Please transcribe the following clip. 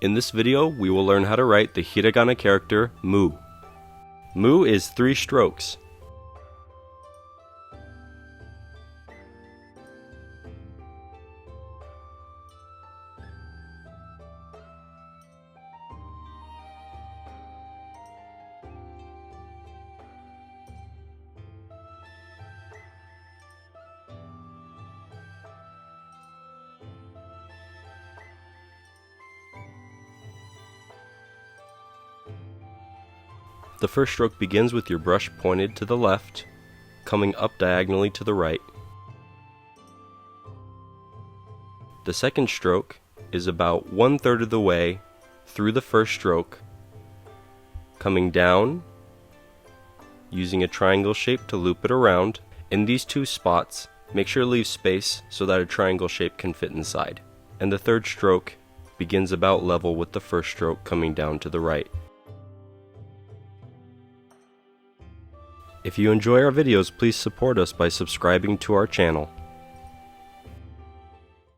In this video, we will learn how to write the hiragana character mu. Mu is 3 strokes. The first stroke begins with your brush pointed to the left, coming up diagonally to the right. The second stroke is about 1/3 of the way through the first stroke, coming down, using a triangle shape to loop it around. In these 2 spots, make sure to leave space so that a triangle shape can fit inside. And the third stroke begins about level with the first stroke, coming down to the right. If you enjoy our videos, please support us by subscribing to our channel.